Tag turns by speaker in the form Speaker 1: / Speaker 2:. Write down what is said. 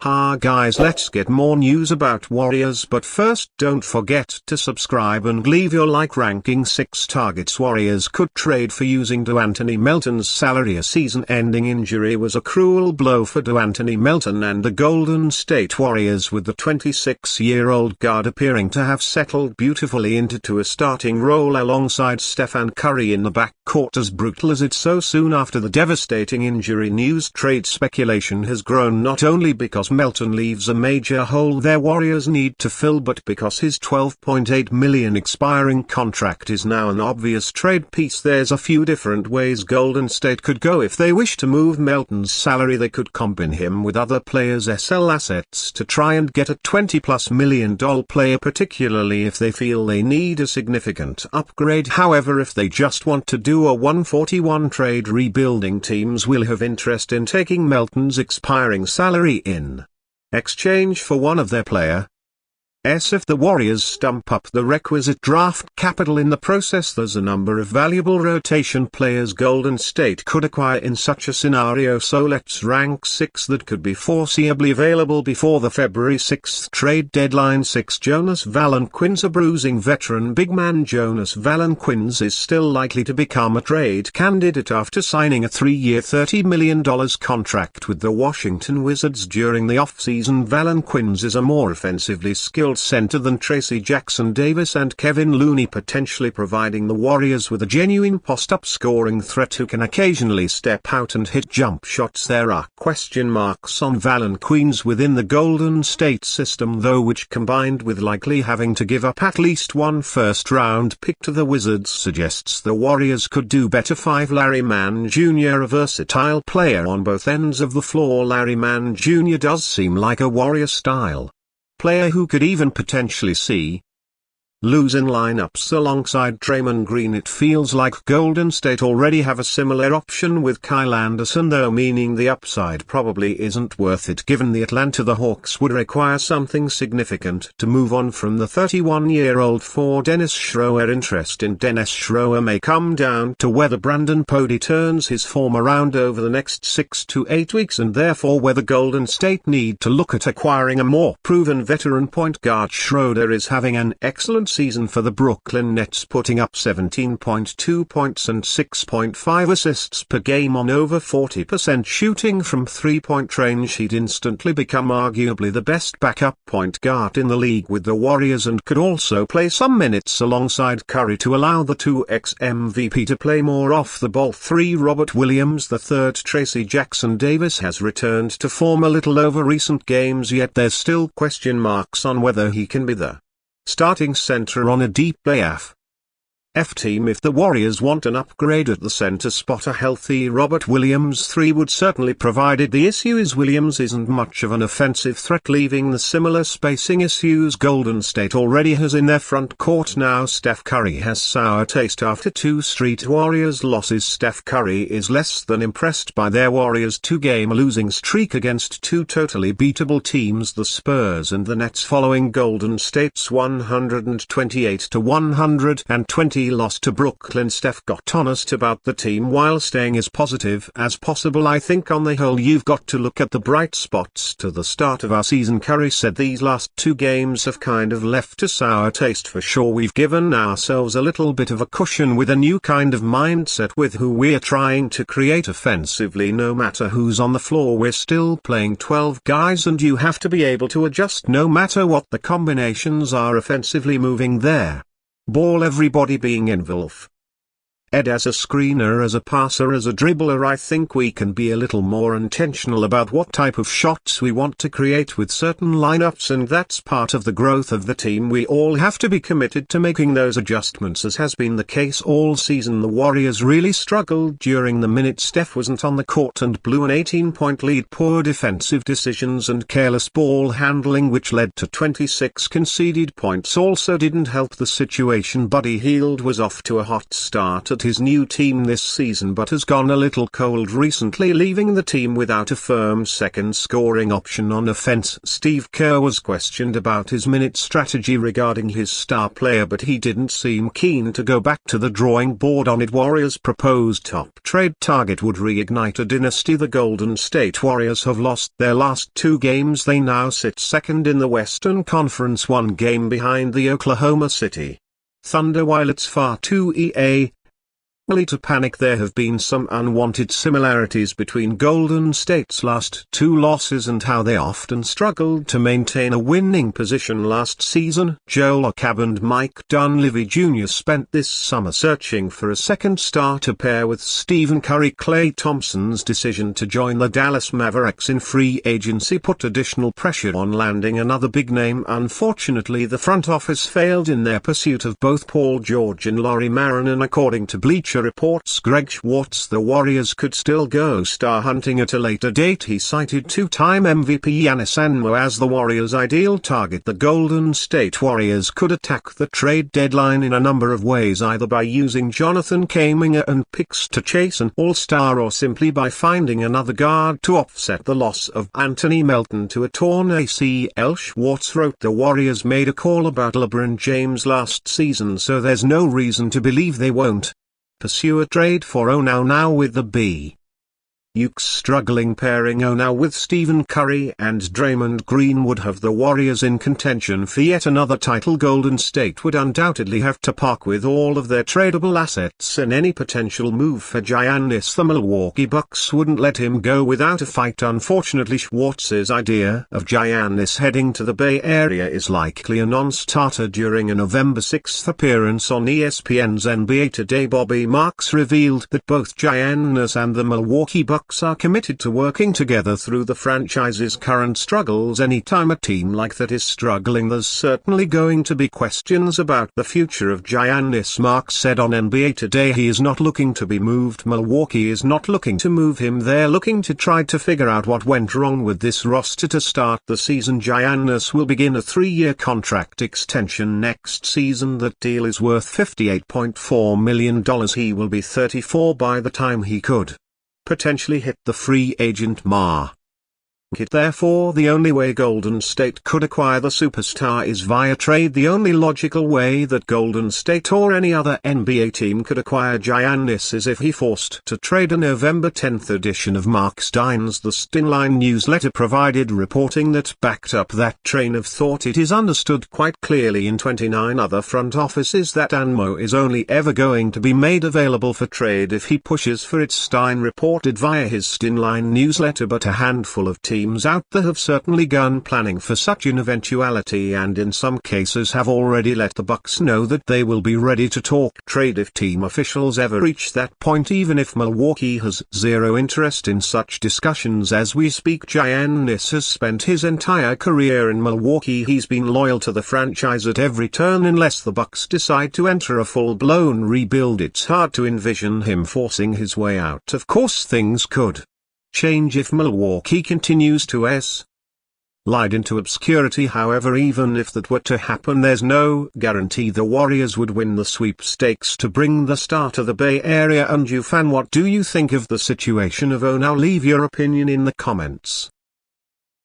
Speaker 1: Ha guys, let's get more news about Warriors, but first don't forget to subscribe and leave your like. Ranking 6 targets Warriors could trade for using DeAnthony Melton's salary. A season-ending injury was a cruel blow for DeAnthony Melton and the Golden State Warriors, with the 26-year-old guard appearing to have settled beautifully into a starting role alongside Stephen Curry in the backcourt. As brutal as it's so soon after the devastating injury news, trade speculation has grown, not only because Melton leaves a major hole their Warriors need to fill, but because his $12.8 million expiring contract is now an obvious trade piece. There's a few different ways Golden State could go if they wish to move Melton's salary. They could combine him with other players' SL assets to try and get a $20+ million player, particularly if they feel they need a significant upgrade. However, if they just want to do a 141 trade, rebuilding teams will have interest in taking Melton's expiring salary in exchange for one of their players. If the Warriors stump up the requisite draft capital in the process, there's a number of valuable rotation players Golden State could acquire in such a scenario, so let's rank 6 that could be foreseeably available before the February 6th trade deadline. 6. Jonas Valanciunas. A bruising veteran big man Jonas Valanciunas is still likely to become a trade candidate after signing a 3-year $30 million contract with the Washington Wizards during the offseason. Valanciunas is a more offensively skilled center than Tracy Jackson Davis and Kevin Looney, potentially providing the Warriors with a genuine post-up scoring threat who can occasionally step out and hit jump shots. There are question marks on Valanciunas within the Golden State system though, which combined with likely having to give up at least one first-round pick to the Wizards suggests the Warriors could do better. 5. Larry Mann Jr. A versatile player on both ends of the floor, Larry Mann Jr. does seem like a Warrior-style player who could even potentially see losing lineups alongside Draymond Green. It feels like Golden State already have a similar option with Kyle Anderson though, meaning the upside probably isn't worth it given the Atlanta Hawks would require something significant to move on from the 31-year-old. For Dennis Schroeder. Interest in Dennis Schroeder may come down to whether Brandon Pody turns his form around over the next 6 to 8 weeks, and therefore whether Golden State need to look at acquiring a more proven veteran point guard. Schroeder is having an excellent season for the Brooklyn Nets, putting up 17.2 points and 6.5 assists per game on over 40% shooting from three-point range. He'd instantly become arguably the best backup point guard in the league with the Warriors, and could also play some minutes alongside Curry to allow the 2x MVP to play more off the ball. 3. Robert Williams III. Tracy Jackson Davis has returned to form a little over recent games, yet there's still question marks on whether he can be the starting center on a deep AF team. If the Warriors want an upgrade at the center spot, a healthy Robert Williams III would certainly provide it. The issue is Williams isn't much of an offensive threat, leaving the similar spacing issues Golden State already has in their front court. Now Steph Curry has sour taste after 2 straight Warriors losses. Steph Curry is less than impressed by their Warriors' 2-game losing streak against 2 totally beatable teams, the Spurs and the Nets, following Golden State's 128-120 loss to Brooklyn. Steph got honest about the team while staying as positive as possible. I think on the whole you've got to look at the bright spots to the start of our season. Curry said these last 2 games have kind of left a sour taste for sure. We've given ourselves a little bit of a cushion with a new kind of mindset with who we're trying to create offensively. No matter who's on the floor, we're still playing 12 guys and you have to be able to adjust no matter what the combinations are offensively moving there ball, everybody being involved. As a screener, as a passer, as a dribbler, I think we can be a little more intentional about what type of shots we want to create with certain lineups, and that's part of the growth of the team. We all have to be committed to making those adjustments, as has been the case all season. The Warriors really struggled during the minutes Steph wasn't on the court and blew an 18-point lead. Poor defensive decisions and careless ball handling, which led to 26 conceded points, also didn't help the situation. Buddy Hield was off to a hot start at about his new team this season but has gone a little cold recently, leaving the team without a firm second scoring option on offense. Steve Kerr was questioned about his minute strategy regarding his star player, but he didn't seem keen to go back to the drawing board on it. Warriors' proposed top trade target would reignite a dynasty. The Golden State Warriors have lost their last 2 games. They now sit second in the Western Conference, 1 game behind the Oklahoma City Thunder. While it's far too early to panic, there have been some unwanted similarities between Golden State's last 2 losses and how they often struggled to maintain a winning position last season. Joe Lacob and Mike Dunleavy Jr. spent this summer searching for a second star to pair with Stephen Curry. Klay Thompson's decision to join the Dallas Mavericks in free agency put additional pressure on landing another big name. Unfortunately, the front office failed in their pursuit of both Paul George and Lauri Markkanen. According to Bleacher Report's Greg Schwartz, the Warriors could still go star hunting at a later date. He cited 2-time MVP Giannis Antetokounmpo as the Warriors' ideal target. The Golden State Warriors could attack the trade deadline in a number of ways, either by using Jonathan Kuminga and picks to chase an all-star, or simply by finding another guard to offset the loss of Anthony Melton to a torn ACL. Schwartz wrote, "The Warriors made a call about LeBron James last season, so there's no reason to believe they won't pursue a trade for now with the B. Ukes struggling pairing now with Stephen Curry and Draymond Green would have the Warriors in contention for yet another title. Golden State would undoubtedly have to park with all of their tradable assets in any potential move for Giannis. The Milwaukee Bucks wouldn't let him go without a fight. Unfortunately, Schwartz's idea of Giannis heading to the Bay Area is likely a non-starter." During a November 6 appearance on ESPN's NBA Today, Bobby Marks revealed that both Giannis and the Milwaukee Bucks are committed to working together through the franchise's current struggles. Anytime a team like that is struggling, there's certainly going to be questions about the future of Giannis. Marks said on NBA Today he is not looking to be moved. Milwaukee is not looking to move him. They're looking to try to figure out what went wrong with this roster to start the season. Giannis will begin a 3-year contract extension next season. That deal is worth $58.4 million. He will be 34 by the time he could potentially hit the free agent mark. Therefore, the only way Golden State could acquire the superstar is via trade. The only logical way that Golden State or any other NBA team could acquire Giannis is if he forced to trade. A November 10 edition of Mark Stein's The Stinline newsletter provided reporting that backed up that train of thought. It is understood quite clearly in 29 other front offices that Antetokounmpo is only ever going to be made available for trade if he pushes for it, Stein reported via his Stinline newsletter. But a handful of teams out there have certainly begun planning for such an eventuality, and in some cases have already let the Bucks know that they will be ready to talk trade if team officials ever reach that point. Even if Milwaukee has zero interest in such discussions as we speak, Giannis has spent his entire career in Milwaukee. He's been loyal to the franchise at every turn. Unless the Bucks decide to enter a full-blown rebuild, it's hard to envision him forcing his way out. Of course, things could change if Milwaukee continues to slide into obscurity. However, even if that were to happen, there's no guarantee the Warriors would win the sweepstakes to bring the star to the Bay Area. And you fan, what do you think of the situation of now? Leave your opinion in the comments.